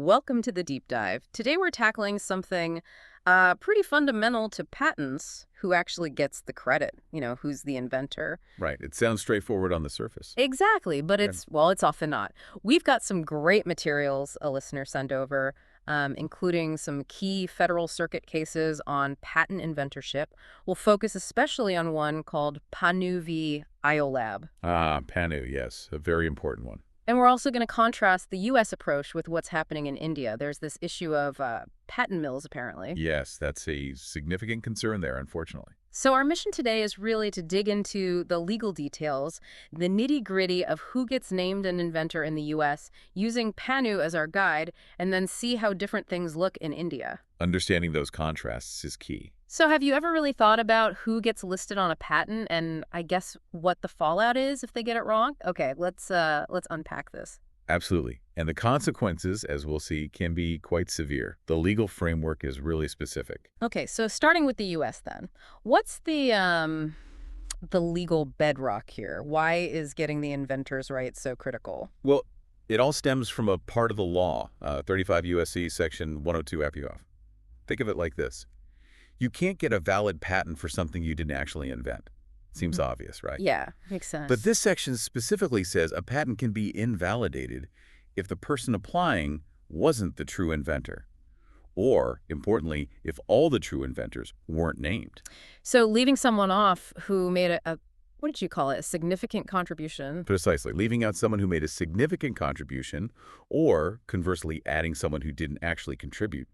Welcome to the deep dive. Today we're tackling something pretty fundamental to patents. Who actually gets the credit? Who's the inventor? Right. It sounds straightforward on the surface. Exactly, but Yeah. it's often not. We've got some great materials a listener sent over, including some key Federal Circuit cases on patent inventorship. We'll focus especially on one called Pannu v. Iolab. Ah, Pannu, yes. A very important one. And we're also going to contrast the U.S. approach with what's happening in India. There's this issue of patent mills, apparently. Yes, that's a significant concern there, unfortunately. So our mission today is really to dig into the legal details, the nitty-gritty of who gets named an inventor in the U.S., using Pannu as our guide, and then see how different things look in India. Understanding those contrasts is key. So have you ever really thought about who gets listed on a patent and I guess what the fallout is if they get it wrong? Okay, let's unpack this. Absolutely. And the consequences, as we'll see, can be quite severe. The legal framework is really specific. Okay, so starting with the U.S. then. What's the legal bedrock here? Why is getting the inventor's right so critical? Well, it all stems from a part of the law, 35 U.S.C. Section 102 IPAK. Think of it like this. You can't get a valid patent for something you didn't actually invent. Seems obvious, right? Yeah, makes sense. But this section specifically says a patent can be invalidated if the person applying wasn't the true inventor. Or, importantly, if all the true inventors weren't named. So leaving someone off who made a what did you call it, a significant contribution? Precisely. Leaving out someone who made a significant contribution, or, conversely, adding someone who didn't actually contribute,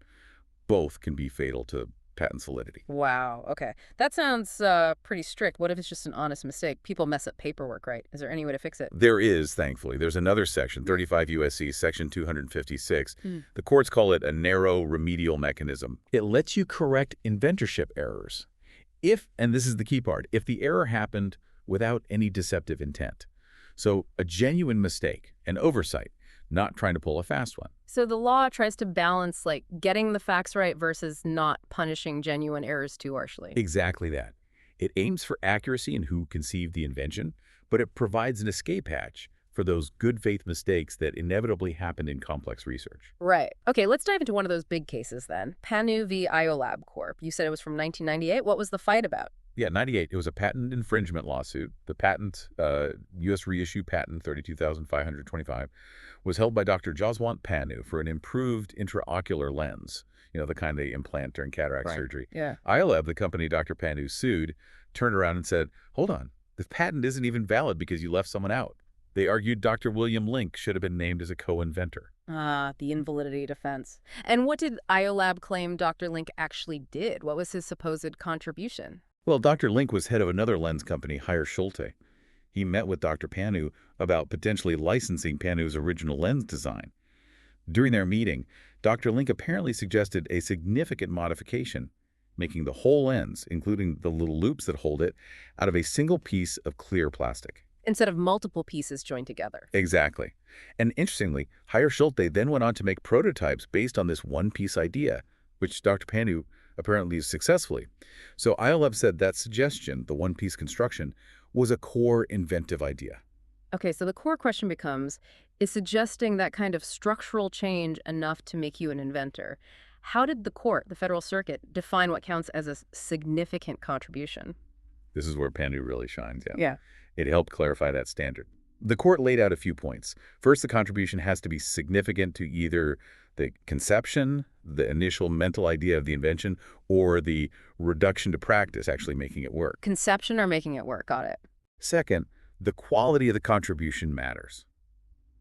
both can be fatal to patent validity. Wow, okay. That sounds pretty strict. What if it's just an honest mistake? People mess up paperwork, right? Is there any way to fix it? There is, thankfully. There's another section, 35 U.S.C. Section 256. Mm. The courts call it a narrow remedial mechanism. It lets you correct inventorship errors. If, and this is the key part, if the error happened without any deceptive intent. So a genuine mistake, an oversight, not trying to pull a fast one. So the law tries to balance, like, getting the facts right versus not punishing genuine errors too harshly. Exactly that. It aims for accuracy in who conceived the invention, but it provides an escape hatch for those good faith mistakes that inevitably happen in complex research. Right. Okay, let's dive into one of those big cases then. Pannu v. Iolab Corp. You said it was from 1998. What was the fight about? Yeah, 98. It was a patent infringement lawsuit. The patent, U.S. reissue patent 32,525, was held by Dr. Jaswant Pannu for an improved intraocular lens, the kind they implant during cataract surgery. Yeah. Iolab, the company Dr. Pannu sued, turned around and said, hold on, the patent isn't even valid because you left someone out. They argued Dr. William Link should have been named as a co-inventor. Ah, the invalidity defense. And what did Iolab claim Dr. Link actually did? What was his supposed contribution? Well, Dr. Link was head of another lens company, Higher Schulte. He met with Dr. Pannu about potentially licensing Pannu's original lens design. During their meeting, Dr. Link apparently suggested a significant modification, making the whole lens, including the little loops that hold it, out of a single piece of clear plastic. Instead of multiple pieces joined together. Exactly. And interestingly, Higher Schulte then went on to make prototypes based on this one-piece idea, which Dr. Pannu apparently used successfully. So Iolab said that suggestion, the one-piece construction, was a core inventive idea. Okay, so the core question becomes, is suggesting that kind of structural change enough to make you an inventor? How did the court, the Federal Circuit, define what counts as a significant contribution? This is where Pannu really shines, yeah. Yeah. It helped clarify that standard. The court laid out a few points. First, the contribution has to be significant to either the conception, the initial mental idea of the invention, or the reduction to practice, actually making it work. Conception or making it work, got it. Second, the quality of the contribution matters.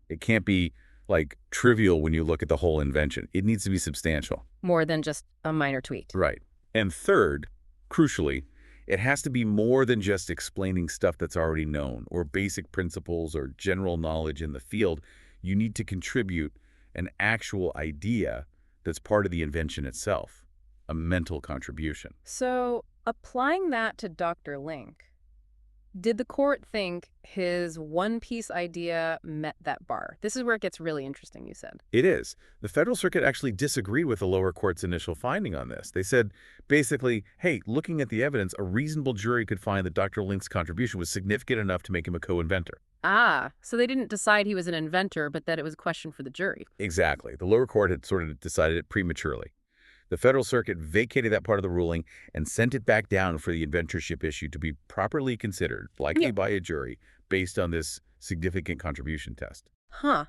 It can't be, like, trivial when you look at the whole invention. It needs to be substantial. More than just a minor tweak. Right. And third, crucially, it has to be more than just explaining stuff that's already known or basic principles or general knowledge in the field. You need to contribute an actual idea that's part of the invention itself, a mental contribution. So applying that to Dr. Link, Did the court think his one-piece idea met that bar? This is where it gets really interesting, you said. It is. The Federal Circuit actually disagreed with the lower court's initial finding on this. They said, basically, hey, looking at the evidence, a reasonable jury could find that Dr. Link's contribution was significant enough to make him a co-inventor. Ah, so they didn't decide he was an inventor, but that it was a question for the jury. Exactly. The lower court had sort of decided it prematurely. The Federal Circuit vacated that part of the ruling and sent it back down for the inventorship issue to be properly considered, likely Yeah. by a jury, based on this significant contribution test. Huh.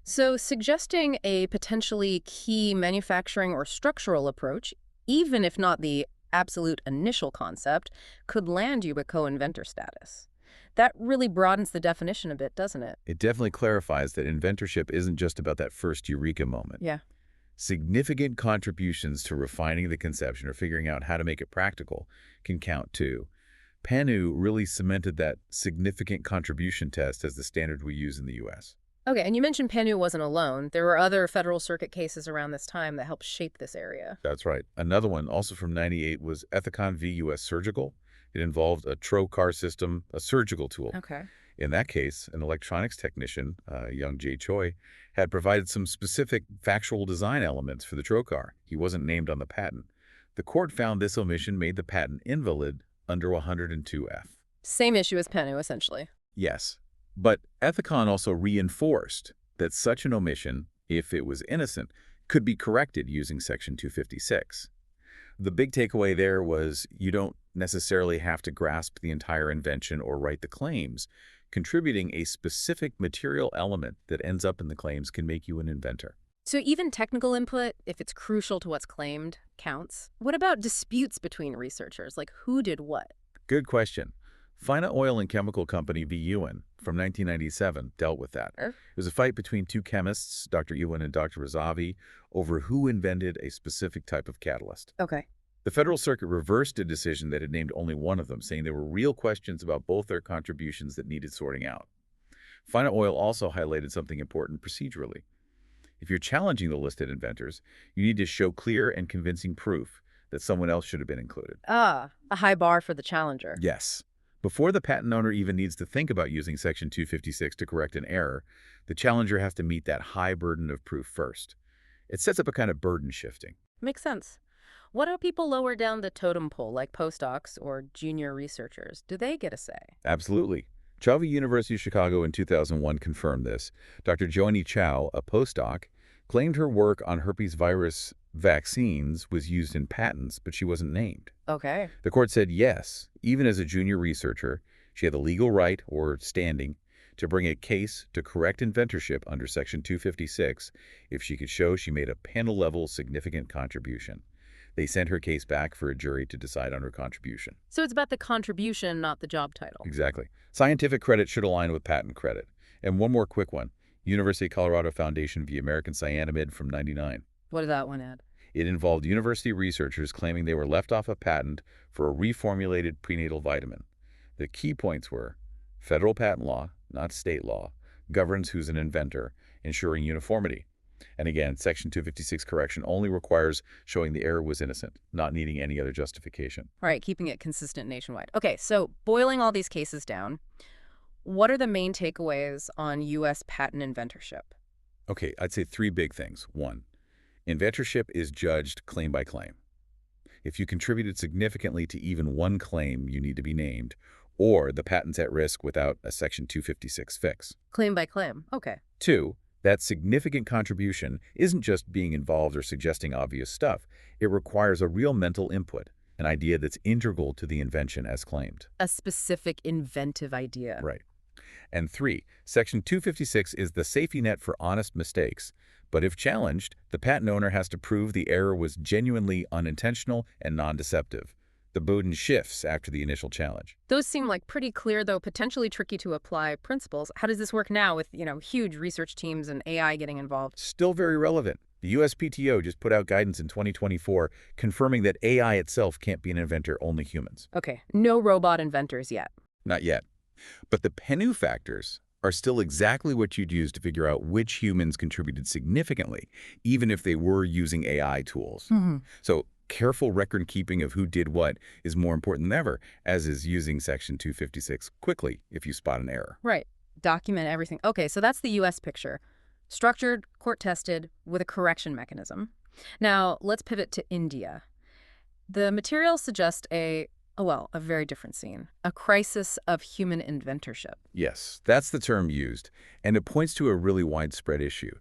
So suggesting a potentially key manufacturing or structural approach, even if not the absolute initial concept, could land you a co-inventor status. That really broadens the definition a bit, doesn't it? It definitely clarifies that inventorship isn't just about that first eureka moment. Yeah. Significant contributions to refining the conception or figuring out how to make it practical can count too. Pannu really cemented that significant contribution test as the standard we use in the U.S. Okay, and you mentioned Pannu wasn't alone. There were other Federal Circuit cases around this time that helped shape this area. That's right. Another one, also from '98, was Ethicon v. U.S. Surgical. It involved a trocar system, a surgical tool. Okay. In that case, an electronics technician, young Jay Choi, had provided some specific factual design elements for the trocar. He wasn't named on the patent. The court found this omission made the patent invalid under 102F. Same issue as Pannu, essentially. Yes, but Ethicon also reinforced that such an omission, if it was innocent, could be corrected using Section 256. The big takeaway there was you don't necessarily have to grasp the entire invention or write the claims. Contributing a specific material element that ends up in the claims can make you an inventor. So even technical input, if it's crucial to what's claimed, counts. What about disputes between researchers? Like who did what? Good question. Fina Oil and Chemical Company v. Ewan from 1997 dealt with that. It was a fight between two chemists, Dr. Ewan and Dr. Razavi, over who invented a specific type of catalyst. Okay. The Federal Circuit reversed a decision that had named only one of them, saying there were real questions about both their contributions that needed sorting out. Fina Oil also highlighted something important procedurally. If you're challenging the listed inventors, you need to show clear and convincing proof that someone else should have been included. Ah, a high bar for the challenger. Yes. Before the patent owner even needs to think about using Section 256 to correct an error, the challenger has to meet that high burden of proof first. It sets up a kind of burden shifting. Makes sense. What about people lower down the totem pole, like postdocs or junior researchers? Do they get a say? Absolutely. Chow v. University of Chicago in 2001 confirmed this. Dr. Joanie Chow, a postdoc, claimed her work on herpes virus vaccines was used in patents, but she wasn't named. Okay. The court said yes, even as a junior researcher, she had the legal right or standing to bring a case to correct inventorship under Section 256 if she could show she made a panel-level significant contribution. They sent her case back for a jury to decide on her contribution. So it's about the contribution, not the job title. Exactly. Scientific credit should align with patent credit. And one more quick one. University of Colorado Foundation v. American Cyanamid from '99. What did that one add? It involved university researchers claiming they were left off a patent for a reformulated prenatal vitamin. The key points were federal patent law, not state law, governs who's an inventor, ensuring uniformity. And again, Section 256 correction only requires showing the error was innocent, not needing any other justification. All right, keeping it consistent nationwide. Okay, so boiling all these cases down, what are the main takeaways on U.S. patent inventorship? Okay, I'd say three big things. One, inventorship is judged claim by claim. If you contributed significantly to even one claim, you need to be named, or the patent's at risk without a Section 256 fix. Claim by claim. Okay. Two, that significant contribution isn't just being involved or suggesting obvious stuff. It requires a real mental input, an idea that's integral to the invention as claimed. A specific inventive idea. Right. And three, Section 256 is the safety net for honest mistakes. But if challenged, the patent owner has to prove the error was genuinely unintentional and non-deceptive. The burden shifts after the initial challenge. Those seem like pretty clear, though potentially tricky to apply principles. How does this work now with, huge research teams and AI getting involved? Still very relevant. The USPTO just put out guidance in 2024 confirming that AI itself can't be an inventor, only humans. Okay, no robot inventors yet. Not yet. But the Pannu factors are still exactly what you'd use to figure out which humans contributed significantly, even if they were using AI tools. So Careful record keeping of who did what is more important than ever, as is using Section 256 quickly if you spot an error. Right. Document everything. Okay, so that's the U.S. picture. Structured, court-tested, with a correction mechanism. Now, let's pivot to India. The materials suggest a very different scene. A crisis of human inventorship. Yes, that's the term used, and it points to a really widespread issue.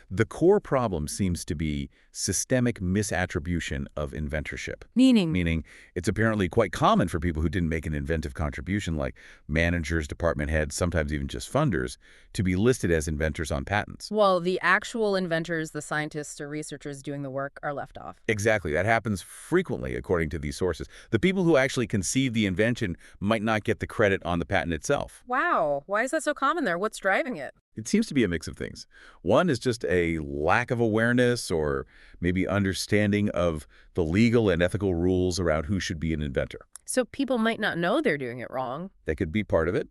The core problem seems to be systemic misattribution of inventorship. Meaning? Meaning, it's apparently quite common for people who didn't make an inventive contribution, like managers, department heads, sometimes even just funders, to be listed as inventors on patents. Well, the actual inventors, the scientists or researchers doing the work, are left off. Exactly. That happens frequently, according to these sources. The people who actually conceived the invention might not get the credit on the patent itself. Wow. Why is that so common there? What's driving it? It seems to be a mix of things. One is just a lack of awareness or maybe understanding of the legal and ethical rules around who should be an inventor. So people might not know they're doing it wrong. That could be part of it.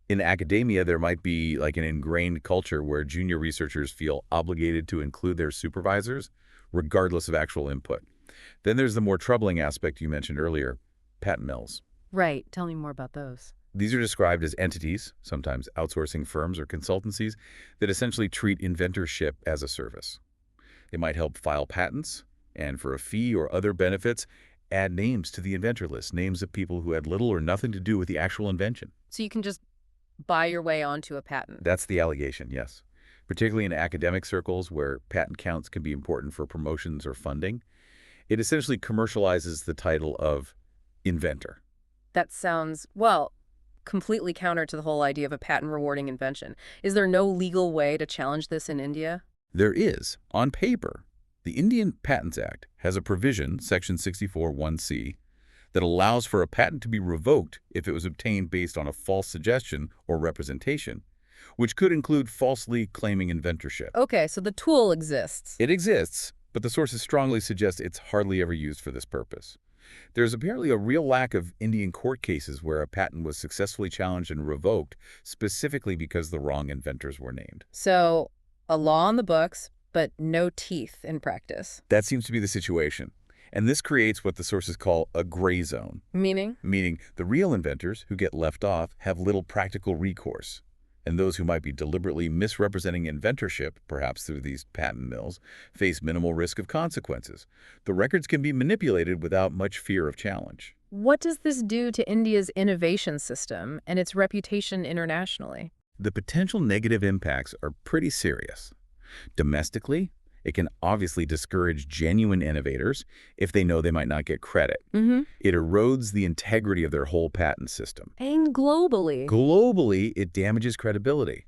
In academia, there might be like an ingrained culture where junior researchers feel obligated to include their supervisors, regardless of actual input. Then there's the more troubling aspect you mentioned earlier, patent mills. Right. Tell me more about those. These are described as entities, sometimes outsourcing firms or consultancies, that essentially treat inventorship as a service. They might help file patents, and for a fee or other benefits, add names to the inventor list, names of people who had little or nothing to do with the actual invention. So you can just buy your way onto a patent. That's the allegation, yes. Particularly in academic circles where patent counts can be important for promotions or funding. It essentially commercializes the title of inventor. That sounds, completely counter to the whole idea of a patent rewarding invention. Is there no legal way to challenge this in India? There is, on paper. The Indian Patents Act has a provision, Section 64(1)(c), that allows for a patent to be revoked if it was obtained based on a false suggestion or representation, which could include falsely claiming inventorship. Okay, so the tool exists. It exists, but the sources strongly suggest it's hardly ever used for this purpose. There's apparently a real lack of Indian court cases where a patent was successfully challenged and revoked, specifically because the wrong inventors were named. So, a law on the books, but no teeth in practice. That seems to be the situation. And this creates what the sources call a gray zone. Meaning? Meaning the real inventors who get left off have little practical recourse. And those who might be deliberately misrepresenting inventorship, perhaps through these patent mills, face minimal risk of consequences. The records can be manipulated without much fear of challenge. What does this do to India's innovation system and its reputation internationally? The potential negative impacts are pretty serious. Domestically, it can obviously discourage genuine innovators if they know they might not get credit. It erodes the integrity of their whole patent system. And globally. Globally, it damages credibility.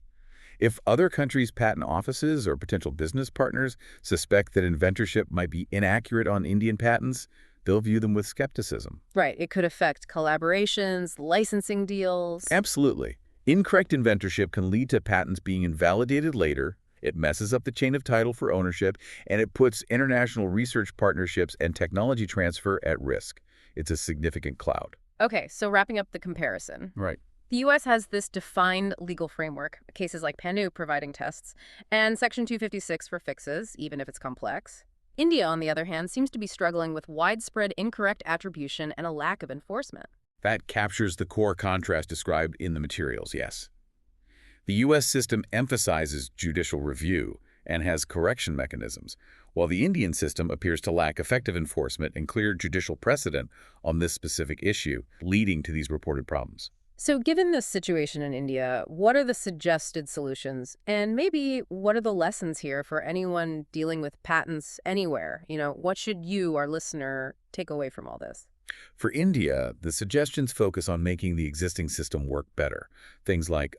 If other countries' patent offices or potential business partners suspect that inventorship might be inaccurate on Indian patents, they'll view them with skepticism. Right. It could affect collaborations, licensing deals. Absolutely. Incorrect inventorship can lead to patents being invalidated later. It messes up the chain of title for ownership, and it puts international research partnerships and technology transfer at risk. It's a significant cloud. Okay, so wrapping up the comparison. Right. The U.S. has this defined legal framework, cases like Pannu providing tests, and Section 256 for fixes, even if it's complex. India, on the other hand, seems to be struggling with widespread incorrect attribution and a lack of enforcement. That captures the core contrast described in the materials, yes. The U.S. system emphasizes judicial review and has correction mechanisms, while the Indian system appears to lack effective enforcement and clear judicial precedent on this specific issue, leading to these reported problems. So given this situation in India, what are the suggested solutions? And maybe what are the lessons here for anyone dealing with patents anywhere? What should you, our listener, take away from all this? For India, the suggestions focus on making the existing system work better. Things like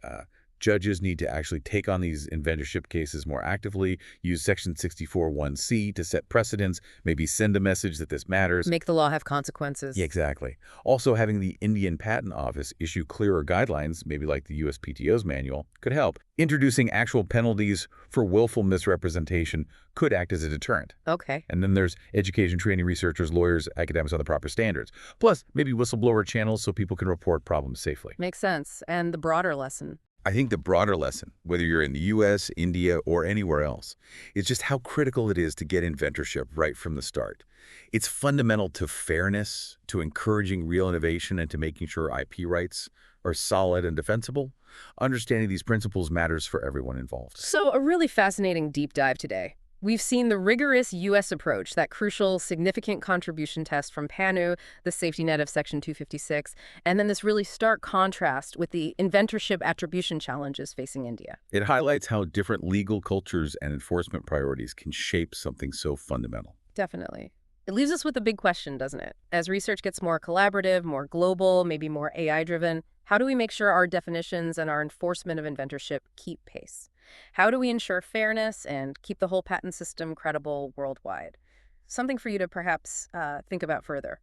judges need to actually take on these inventorship cases more actively, use Section 64(1)(c) to set precedents, maybe send a message that this matters. Make the law have consequences. Yeah, exactly. Also, having the Indian Patent Office issue clearer guidelines, maybe like the USPTO's manual, could help. Introducing actual penalties for willful misrepresentation could act as a deterrent. Okay. And then there's education, training researchers, lawyers, academics on the proper standards. Plus, maybe whistleblower channels so people can report problems safely. Makes sense. And the broader lesson? I think the broader lesson, whether you're in the U.S., India, or anywhere else, is just how critical it is to get inventorship right from the start. It's fundamental to fairness, to encouraging real innovation, and to making sure IP rights are solid and defensible. Understanding these principles matters for everyone involved. So, a really fascinating deep dive today. We've seen the rigorous U.S. approach, that crucial significant contribution test from Pannu, the safety net of Section 256, and then this really stark contrast with the inventorship attribution challenges facing India. It highlights how different legal cultures and enforcement priorities can shape something so fundamental. Definitely. It leaves us with a big question, doesn't it? As research gets more collaborative, more global, maybe more AI-driven, how do we make sure our definitions and our enforcement of inventorship keep pace? How do we ensure fairness and keep the whole patent system credible worldwide? Something for you to perhaps think about further.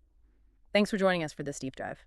Thanks for joining us for this deep dive.